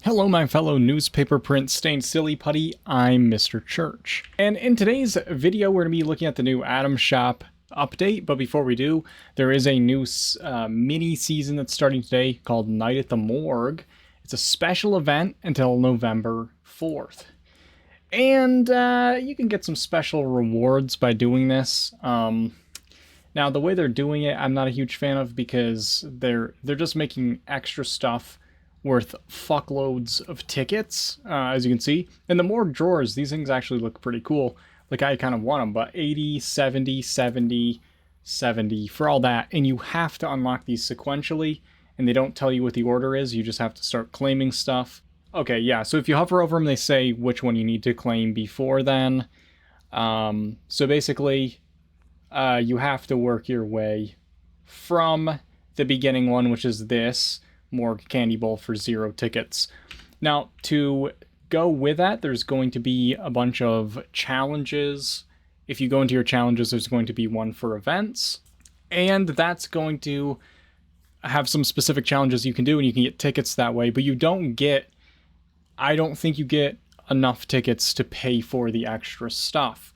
Hello, my fellow newspaper print stained silly putty. I'm Mr. Church. And in today's video, we're going to be looking at the new Atom Shop update. But before we do, there is a new mini season that's starting today called Night at the Morgue. It's a special event until November 4th. And you can get some special rewards by doing this. Now, the way they're doing it, I'm not a huge fan of because they're just making extra stuff worth fuckloads of tickets, as you can see. And the more drawers, these things actually look pretty cool. Like, I kind of want them, but 80, 70, 70, 70 for all that. And you have to unlock these sequentially, and they don't tell you what the order is. You just have to start claiming stuff. Okay, yeah, so if you hover over them, they say which one you need to claim before then. So basically, you have to work your way from the beginning one, which is this Morgue Candy Bowl for 0 tickets. Now, to go with that, there's going to be a bunch of challenges. If you go into your challenges, there's going to be one for events, and that's going to have some specific challenges you can do, and you can get tickets that way, but you don't get, I don't think you get enough tickets to pay for the extra stuff.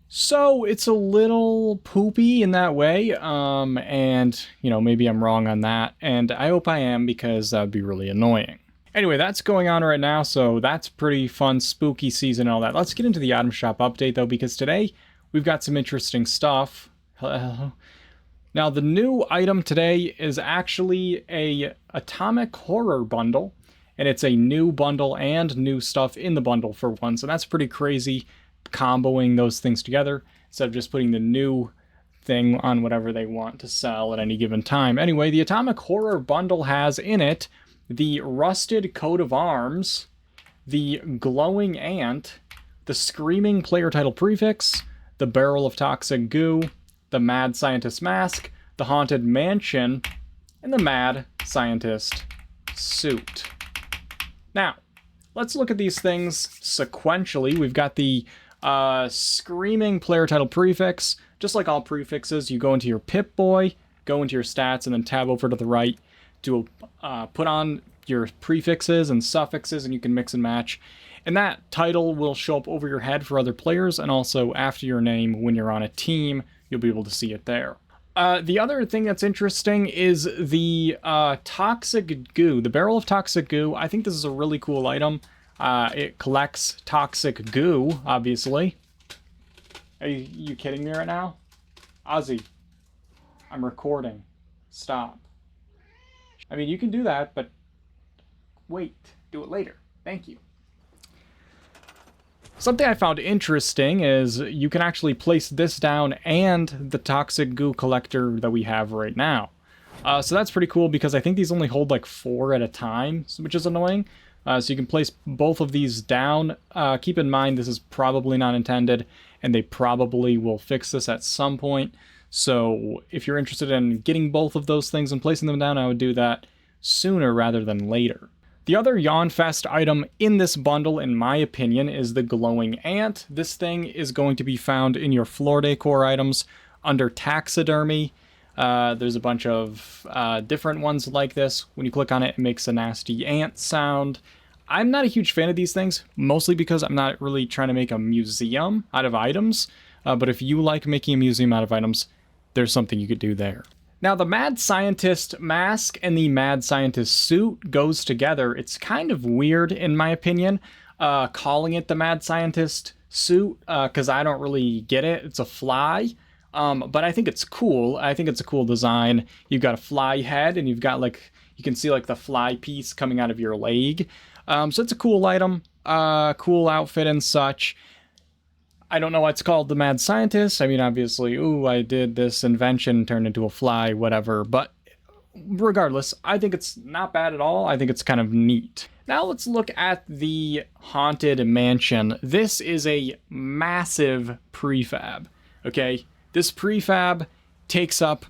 So it's a little poopy in that way, and, you know, maybe I'm wrong on that, and I hope I am because that would be really annoying. Anyway, that's going on right now, so that's pretty fun, spooky season and all that. Let's get into the Atom Shop update, though, because today we've got some interesting stuff. Now, the new item today is actually a Atomic Horror bundle, and it's a new bundle and new stuff in the bundle for once, and that's pretty crazy, comboing those things together instead of just putting the new thing on whatever they want to sell at any given time. Anyway, the Atomic Horror bundle has in it the Rusted Coat of Arms, the Glowing Ant, the Screaming Player Title Prefix, the Barrel of Toxic Goo, the Mad Scientist Mask, the Haunted Mansion, and the Mad Scientist Suit. Now, let's look at these things sequentially. We've got the Screaming Player Title Prefix. Just like all prefixes, you go into your Pip-Boy, go into your stats, and then tab over to the right to put on your prefixes and suffixes, and you can mix and match. And that title will show up over your head for other players, and also after your name when you're on a team, you'll be able to see it there. The other thing that's interesting is the Toxic Goo, the Barrel of Toxic Goo. I think this is a really cool item. It collects toxic goo, obviously. Are you kidding me right now? Ozzy, I'm recording. Stop. I mean, you can do that, but wait, do it later. Thank you. Something I found interesting is you can actually place this down and the toxic goo collector that we have right now. So that's pretty cool because I think these only hold like 4 at a time, which is annoying. So you can place both of these down. Keep in mind this is probably not intended, and they probably will fix this at some point. So if you're interested in getting both of those things and placing them down, I would do that sooner rather than later. The other Yawn Fest item in this bundle, in my opinion, is the Glowing Ant. This thing is going to be found in your floor decor items under taxidermy. There's a bunch of different ones like this. When you click on it, it makes a nasty ant sound. I'm not a huge fan of these things, mostly because I'm not really trying to make a museum out of items. But if you like making a museum out of items, there's something you could do there. Now, the Mad Scientist Mask and the Mad Scientist Suit goes together. It's kind of weird, in my opinion, calling it the Mad Scientist Suit, because I don't really get it. It's a fly. But I think it's cool. I think it's a cool design. You've got a fly head, and you've got, like, you can see, like, the fly piece coming out of your leg. So it's a cool item, cool outfit and such. I don't know why it's called the Mad Scientist. I mean, obviously, ooh, I did this invention, turned into a fly, whatever. But regardless, I think it's not bad at all. I think it's kind of neat. Now let's look at the Haunted Mansion. This is a massive prefab, okay? This prefab takes up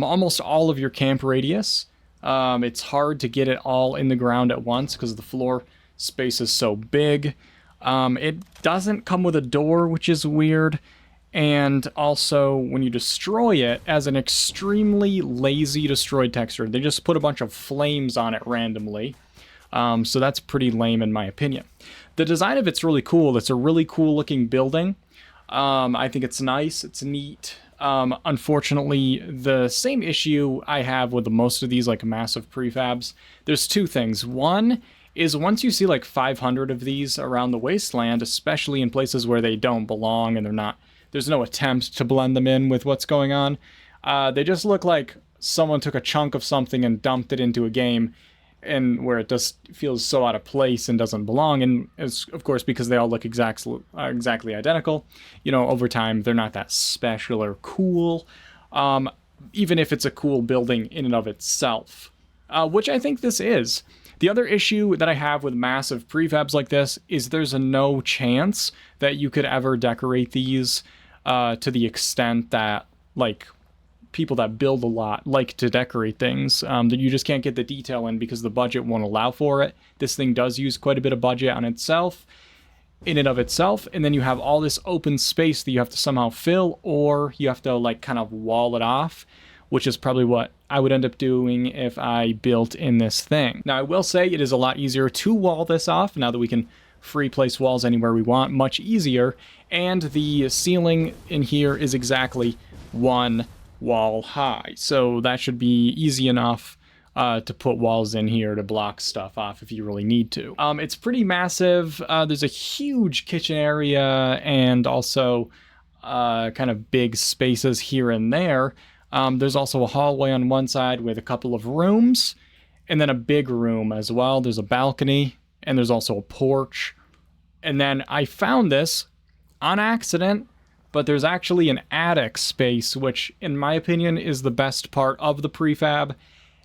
almost all of your camp radius. It's hard to get it all in the ground at once because the floor space is so big. It doesn't come with a door, which is weird. And also, when you destroy it, as an extremely lazy destroyed texture, they just put a bunch of flames on it randomly. So that's pretty lame in my opinion. The design of it's really cool. It's a really cool looking building. I think it's nice. It's neat. Unfortunately, the same issue I have with most of these like massive prefabs, there's two things. One is once you see like 500 of these around the wasteland, especially in places where they don't belong and there's no attempt to blend them in with what's going on, they just look like someone took a chunk of something and dumped it into a game, and where it just feels so out of place and doesn't belong. And it's, of course, because they all look exactly identical. You know, over time, they're not that special or cool, even if it's a cool building in and of itself, which I think this is. The other issue that I have with massive prefabs like this is there's no chance that you could ever decorate these to the extent that, like, people that build a lot like to decorate things, that you just can't get the detail in because the budget won't allow for it. This thing does use quite a bit of budget on itself, in and of itself, and then you have all this open space that you have to somehow fill, or you have to like kind of wall it off, which is probably what I would end up doing if I built in this thing. Now, I will say it is a lot easier to wall this off now that we can free place walls anywhere we want, much easier, and the ceiling in here is exactly one wall high, so that should be easy enough to put walls in here to block stuff off if you really need to. It's pretty massive. There's a huge kitchen area and also kind of big spaces here and there. There's also a hallway on one side with a couple of rooms, and then a big room as well. There's a balcony, and there's also a porch. And then I found this on accident, but there's actually an attic space, which in my opinion is the best part of the prefab.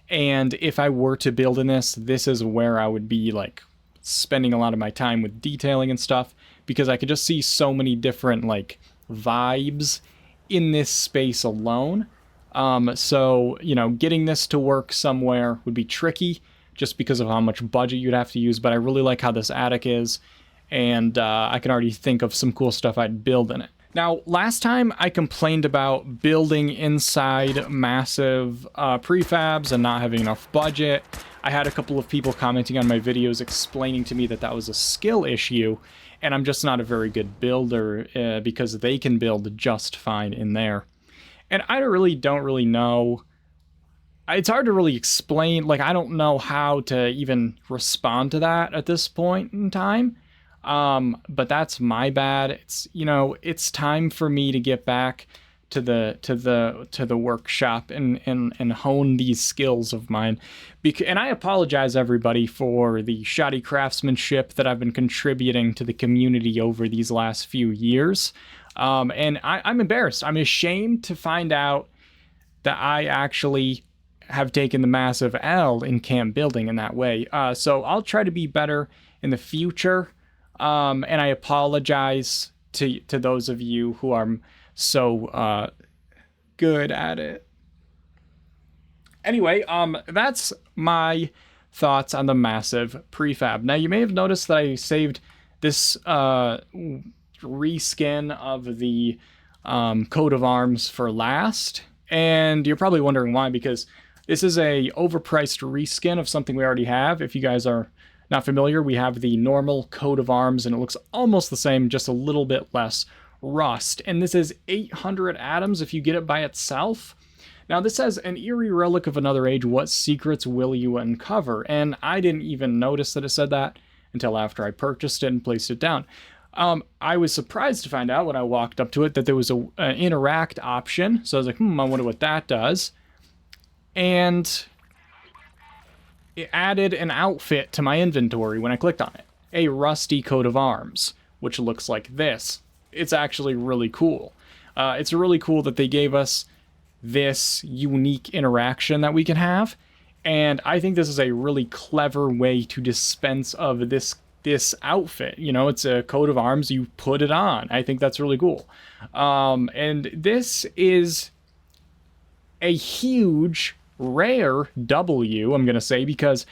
And if I were to build in this is where I would be like spending a lot of my time with detailing and stuff, because I could just see so many different like vibes in this space alone. So, you know, getting this to work somewhere would be tricky just because of how much budget you'd have to use, but I really like how this attic is, and I can already think of some cool stuff I'd build in it. Now, last time I complained about building inside massive prefabs and not having enough budget. I had a couple of people commenting on my videos explaining to me that that was a skill issue, and I'm just not a very good builder because they can build just fine in there. And I don't really know. It's hard to really explain. Like, I don't know how to even respond to that at this point in time. But that's my bad. It's, you know, it's time for me to get back to the workshop and hone these skills of mine. And I apologize everybody for the shoddy craftsmanship that I've been contributing to the community over these last few years. And I'm embarrassed. I'm ashamed to find out that I actually have taken the massive L in camp building in that way. So I'll try to be better in the future. And I apologize to those of you who are so good at it. Anyway, that's my thoughts on the massive prefab. Now, you may have noticed that I saved this reskin of the coat of arms for last, and you're probably wondering why, because this is a overpriced reskin of something we already have. If you guys are not familiar, we have the normal coat of arms, and it looks almost the same, just a little bit less rust. And this is 800 atoms if you get it by itself. Now, this says, an eerie relic of another age, what secrets will you uncover? And I didn't even notice that it said that until after I purchased it and placed it down. I was surprised to find out when I walked up to it that there was an interact option. So I was like, I wonder what that does. And it added an outfit to my inventory when I clicked on it. A rusty coat of arms, which looks like this. It's actually really cool. It's really cool that they gave us this unique interaction that we can have. And I think this is a really clever way to dispense of this outfit. You know, it's a coat of arms, you put it on. I think that's really cool. And this is a huge, rare W, I'm going to say, because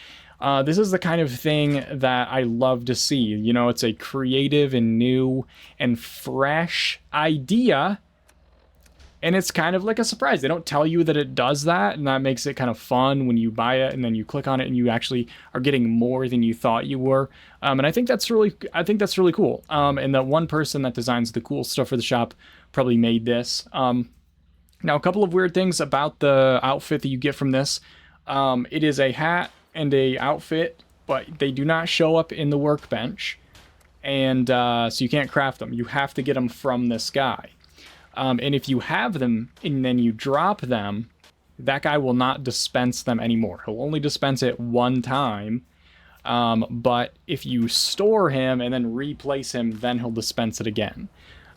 this is the kind of thing that I love to see. You know, it's a creative and new and fresh idea And it's kind of like a surprise. They don't tell you that it does that, and that makes it kind of fun when you buy it and then you click on it and you actually are getting more than you thought you were. And I think that's really cool. And that one person that designs the cool stuff for the shop probably made this. Now, a couple of weird things about the outfit that you get from this. It is a hat and a outfit, but they do not show up in the workbench. And so you can't craft them. You have to get them from this guy. And if you have them and then you drop them, that guy will not dispense them anymore. He'll only dispense it one time. But if you store him and then replace him, then he'll dispense it again.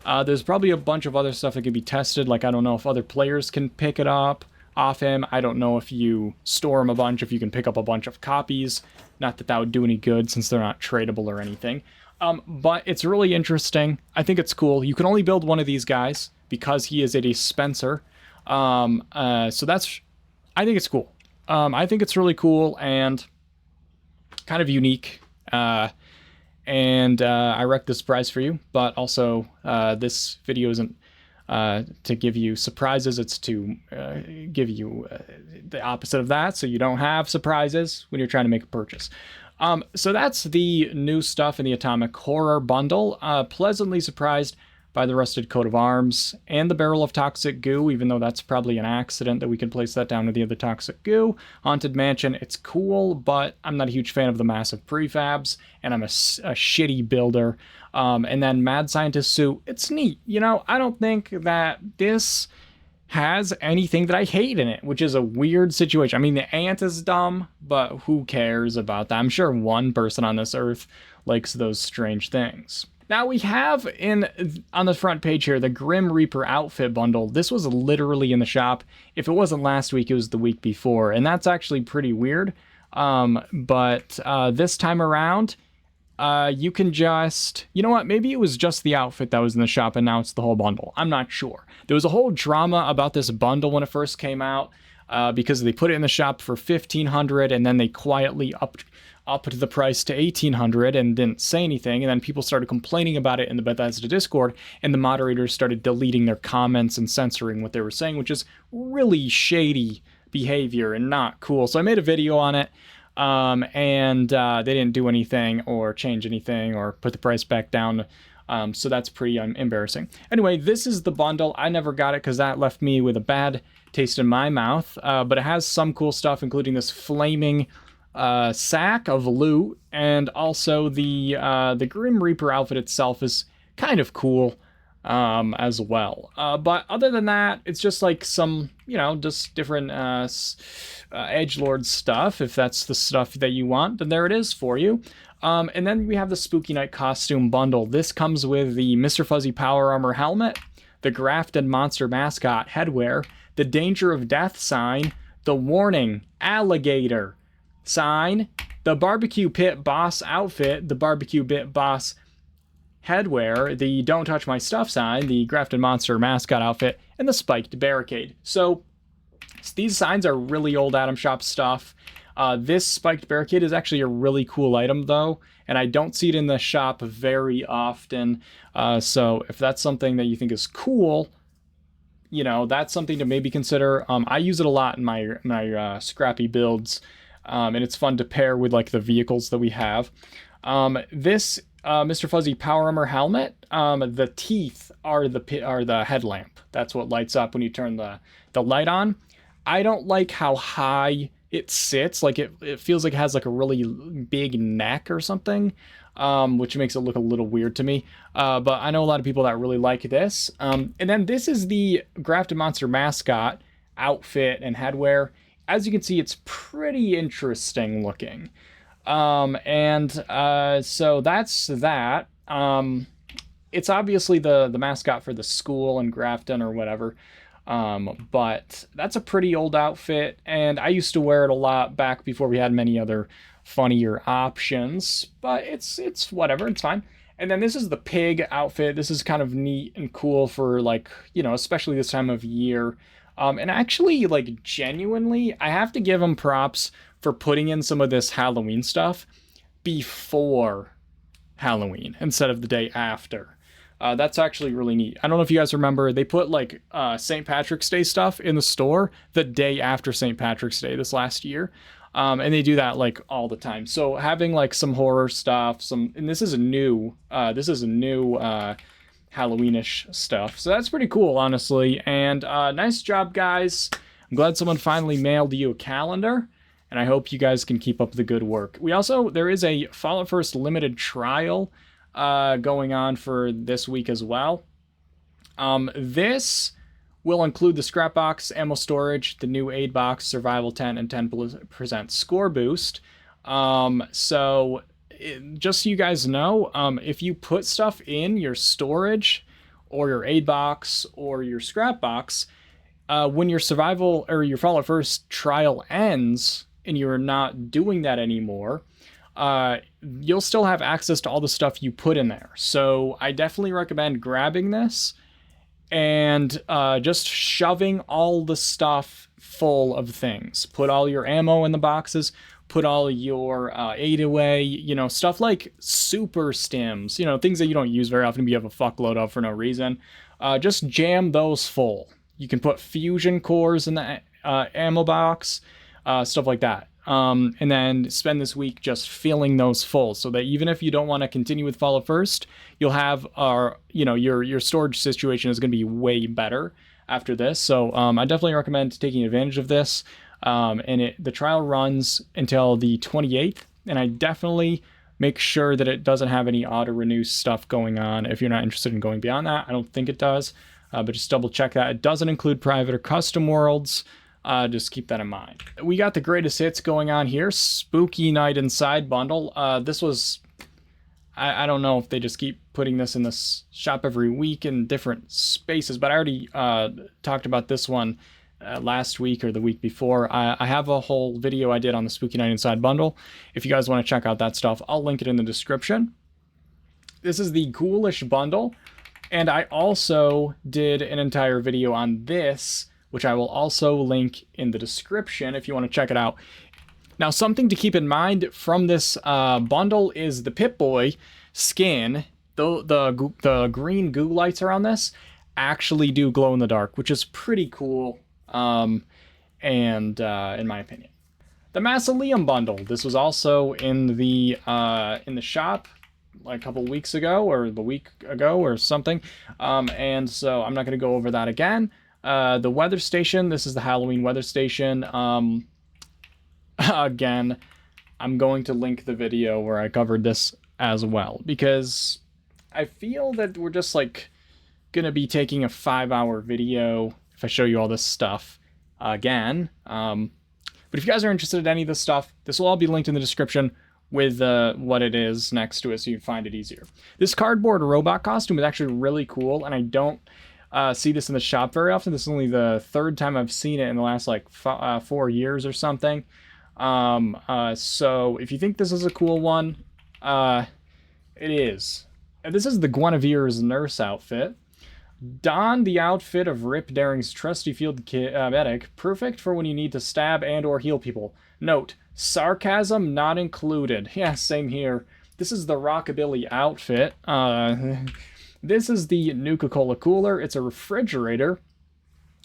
There's probably a bunch of other stuff that could be tested. Like, I don't know if other players can pick it up off him. I don't know if you store him a bunch, if you can pick up a bunch of copies. Not that that would do any good since they're not tradable or anything. But it's really interesting. I think it's cool. You can only build one of these guys because he is a dispenser. So that's, I think it's cool. I think it's really cool and kind of unique. And I wrecked this surprise for you, but also this video isn't to give you surprises. It's to give you the opposite of that, so you don't have surprises when you're trying to make a purchase. So that's the new stuff in the Atomic Horror bundle. Pleasantly surprised by the rusted coat of arms and the barrel of toxic goo, even though that's probably an accident that we can place that down with the other toxic goo. Haunted Mansion, it's cool, but I'm not a huge fan of the massive prefabs, and I'm a shitty builder. And then Mad Scientist suit, it's neat. You know, I don't think that this has anything that I hate in it, which is a weird situation. I mean, the ant is dumb, but who cares about that? I'm sure one person on this earth likes those strange things. Now we have on the front page here, the Grim Reaper outfit bundle. This was literally in the shop. If it wasn't last week, it was the week before. And that's actually pretty weird. But this time around, you can just, you know what, maybe it was just the outfit that was in the shop and now it's the whole bundle. I'm not sure. There was a whole drama about this bundle when it first came out because they put it in the shop for $1,500 and then they quietly upped the price to $1,800 and didn't say anything, and then people started complaining about it in the Bethesda Discord, and the moderators started deleting their comments and censoring what they were saying, which is really shady behavior and not cool. So I made a video on it, and they didn't do anything or change anything or put the price back down. So that's pretty embarrassing. Anyway, this is the bundle. I never got it because that left me with a bad taste in my mouth, but it has some cool stuff, including this flaming sack of loot, and also the Grim Reaper outfit itself is kind of cool as well. But other than that, it's just like some, you know, just different edgelord stuff. If that's the stuff that you want, then there it is for you. And then we have the Spooky Night costume bundle. This comes with the Mr. Fuzzy Power Armor helmet, the Grafted Monster mascot headwear, the Danger of Death sign, the Warning alligator sign, the Barbecue Pit Boss outfit, the Barbecue Pit Boss headwear, the Don't Touch My Stuff sign, the Grafted Monster mascot outfit, and the Spiked Barricade. So these signs are really old Atom Shop stuff. This Spiked Barricade is actually a really cool item though, and I don't see it in the shop very often. So if that's something that you think is cool, you know, that's something to maybe consider. I use it a lot in my scrappy builds. And it's fun to pair with like the vehicles that we have. This Mr. Fuzzy Power Armor helmet, the teeth are the headlamp. That's what lights up when you turn the light on. I don't like how high it sits. Like it feels like it has like a really big neck or something, which makes it look a little weird to me. But I know a lot of people that really like this. And then this is the Grafted Monster mascot outfit and headwear. As you can see, it's pretty interesting looking. So that's that. It's obviously the mascot for the school in Grafton or whatever. But that's a pretty old outfit, and I used to wear it a lot back before we had many other funnier options. But it's whatever, it's fine. And then this is the pig outfit. This is kind of neat and cool for, like, you know, especially this time of year. And actually, like, genuinely, I have to give them props for putting in some of this Halloween stuff before Halloween instead of the day after. That's actually really neat. I don't know if you guys remember, they put like St. Patrick's Day stuff in the store the day after St. Patrick's Day this last year. And they do that like all the time. So having like some horror stuff, and this is a new Halloweenish stuff. So that's pretty cool, honestly. And nice job, guys. I'm glad someone finally mailed you a calendar, and I hope you guys can keep up the good work. There is a Fallout First limited trial going on for this week as well. This will include the scrap box, ammo storage, the new aid box, survival tent, and 10% score boost. Just so you guys know, if you put stuff in your storage or your aid box or your scrap box, when your survival or your Fallout First trial ends and you're not doing that anymore, you'll still have access to all the stuff you put in there. So I definitely recommend grabbing this and just shoving all the stuff full of things. Put all your ammo in the boxes, put all your aid away, stuff like super stims, things that you don't use very often, but you have a fuckload of for no reason. Just jam those full. You can put fusion cores in the ammo box, stuff like that. And then spend this week just filling those full, so that even if you don't want to continue with Fallout First, you'll have your storage situation is going to be way better after this. So I definitely recommend taking advantage of this. The trial runs until the 28th, and I definitely make sure that it doesn't have any auto renew stuff going on if you're not interested in going beyond that. I don't think it does, but just double check that. It doesn't include private or custom worlds. Just keep that in mind. We got the greatest hits going on here. Spooky Night Inside bundle. This was, I don't know if they just keep putting this in this shop every week in different spaces, but I already talked about this one last week or the week before. I have a whole video I did on the Spooky Night Inside bundle. If you guys want to check out that stuff, I'll link it in the description. This is the Ghoulish bundle, and I also did an entire video on this, which I will also link in the description if you want to check it out. Now, something to keep in mind from this bundle is the Pip-Boy skin. The green goo lights around this actually do glow in the dark, which is pretty cool, in my opinion. The Mausoleum bundle. This was also in the shop like a couple weeks ago or the week ago or something, and so I'm not going to go over that again. The weather station, this is the Halloween weather station. Again, I'm going to link the video where I covered this as well, because I feel that we're just like gonna be taking a 5-hour video if I show you all this stuff again. But if you guys are interested in any of this stuff, this will all be linked in the description with what it is next to it, so you can find it easier. This cardboard robot costume is actually really cool, and I don't see this in the shop very often. This is only the third time I've seen it in the last like 4 years or something. So if you think this is a cool one, it is. And this is the Guinevere's nurse outfit. Don the outfit of Rip Daring's trusty field medic, perfect for when you need to stab and or heal people. Note, sarcasm not included. Yeah, same here. This is the Rockabilly outfit. This is the Nuka-Cola cooler. It's a refrigerator.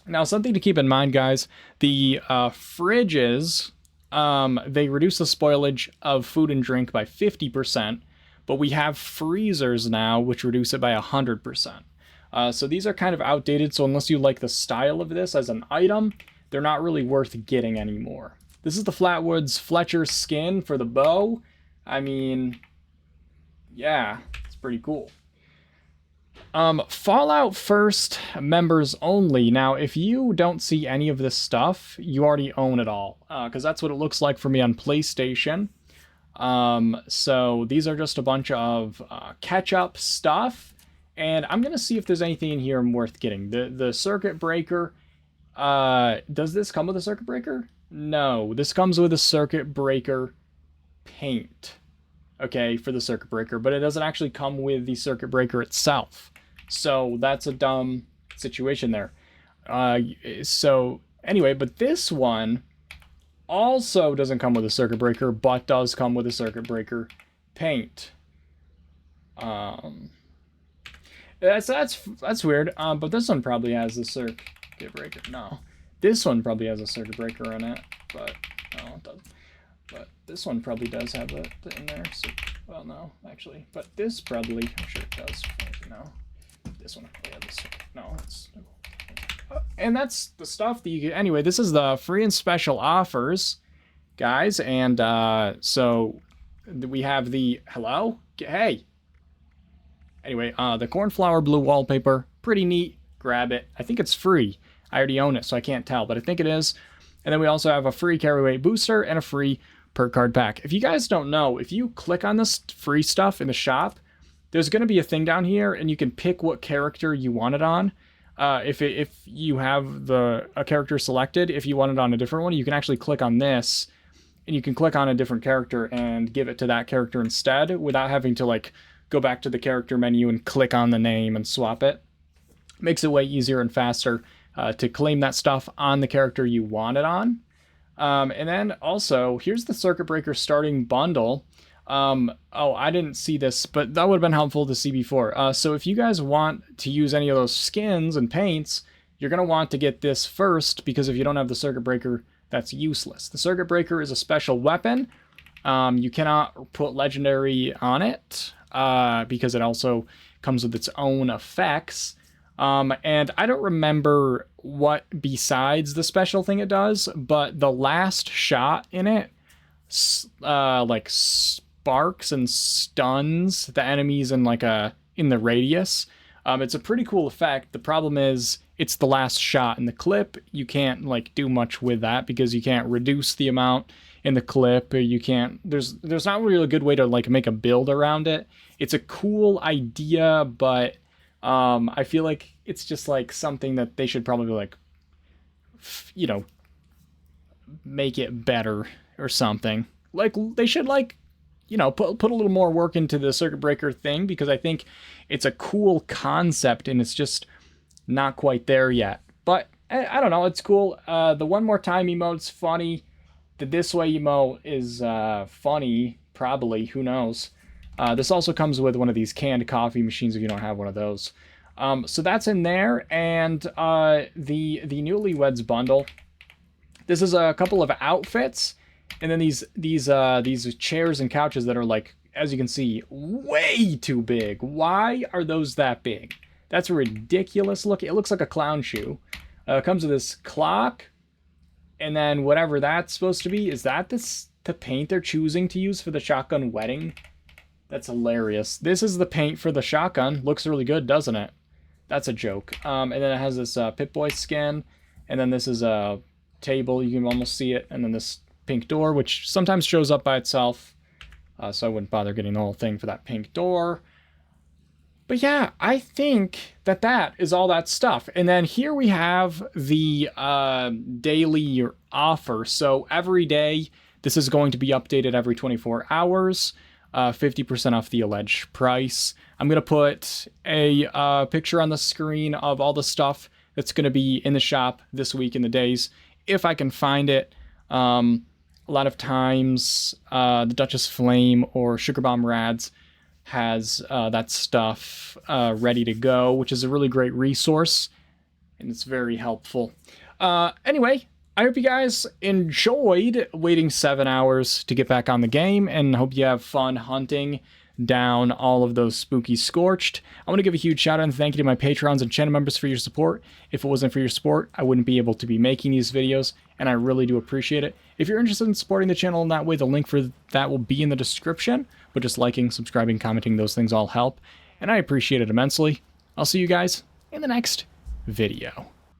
Now, something to keep in mind, guys, the fridges, they reduce the spoilage of food and drink by 50%, but we have freezers now, which reduce it by 100%. So these are kind of outdated, so unless you like the style of this as an item, they're not really worth getting anymore. This is the Flatwoods Fletcher skin for the bow. I mean, yeah, it's pretty cool. Fallout First members only. Now, if you don't see any of this stuff, you already own it all, because that's what it looks like for me on PlayStation. So these are just a bunch of catch-up stuff, and I'm gonna see if there's anything in here worth getting. The circuit breaker. Does this come with a circuit breaker? No, this comes with a circuit breaker paint. Okay, for the circuit breaker, but it doesn't actually come with the circuit breaker itself. So that's a dumb situation there. So anyway, but this one also doesn't come with a circuit breaker, but does come with a circuit breaker paint. That's weird. But this one probably has a circuit breaker. No, this one probably has a circuit breaker in it, but no, it doesn't. But this one probably does have it in there. So, well, no, actually, but this probably, I'm sure it does. No, this one probably has a circuit. No, it's. And that's the stuff that you get. Anyway, this is the free and special offers, guys, and so we have the hello. Hey. Anyway, the cornflower blue wallpaper, pretty neat. Grab it. I think it's free. I already own it, so I can't tell, but I think it is. And then we also have a free carry weight booster and a free perk card pack. If you guys don't know, if you click on this free stuff in the shop, there's going to be a thing down here, and you can pick what character you want it on. If you have a character selected, if you want it on a different one, you can actually click on this, and you can click on a different character and give it to that character instead, without having to like go back to the character menu and click on the name and swap it. Makes it way easier and faster to claim that stuff on the character you want it on. And then also, here's the Circuit Breaker starting bundle. Oh, I didn't see this, but that would have been helpful to see before. So if you guys want to use any of those skins and paints, you're going to want to get this first, because if you don't have the Circuit Breaker, that's useless. The Circuit Breaker is a special weapon. You cannot put legendary on it, because it also comes with its own effects. And I don't remember what besides the special thing it does, but the last shot in it, like sparks and stuns the enemies in like in the radius. It's a pretty cool effect. The problem is it's the last shot in the clip. You can't like do much with that because you can't reduce the amount in the clip. You can't, there's not really a good way to like make a build around it. It's a cool idea, but I feel like it's just like something that they should probably like, you know, make it better or something. Like they should like, you know, put a little more work into the Circuit Breaker thing, because I think it's a cool concept and it's just not quite there yet. But I don't know, it's cool. The one more time emote's funny. The this way emote is funny, probably, who knows. This also comes with one of these canned coffee machines if you don't have one of those. So that's in there, and the Newlyweds bundle. This is a couple of outfits, and then these chairs and couches that are like, as you can see, way too big. Why are those that big? That's ridiculous looking. It looks like a clown shoe. It comes with this clock, and then whatever that's supposed to be. Is that the paint they're choosing to use for the shotgun wedding? That's hilarious. This is the paint for the shotgun. Looks really good, doesn't it? That's a joke. And then it has this Pip-Boy skin, and then this is a table. You can almost see it, and then this pink door, which sometimes shows up by itself. So I wouldn't bother getting the whole thing for that pink door. But yeah, I think that is all that stuff. And then here we have the daily offer. So every day, this is going to be updated every 24 hours. 50% off the alleged price. I'm going to put a picture on the screen of all the stuff that's going to be in the shop this week in the days, if I can find it. A lot of times, the Duchess Flame or Sugar Bomb Rads has that stuff ready to go, which is a really great resource, and it's very helpful. Anyway, I hope you guys enjoyed waiting 7 hours to get back on the game, and hope you have fun hunting down all of those spooky Scorched. I want to give a huge shout out and thank you to my patrons and channel members for your support. If it wasn't for your support, I wouldn't be able to be making these videos, and I really do appreciate it. If you're interested in supporting the channel in that way, the link for that will be in the description, but just liking, subscribing, commenting, those things all help, and I appreciate it immensely. I'll see you guys in the next video.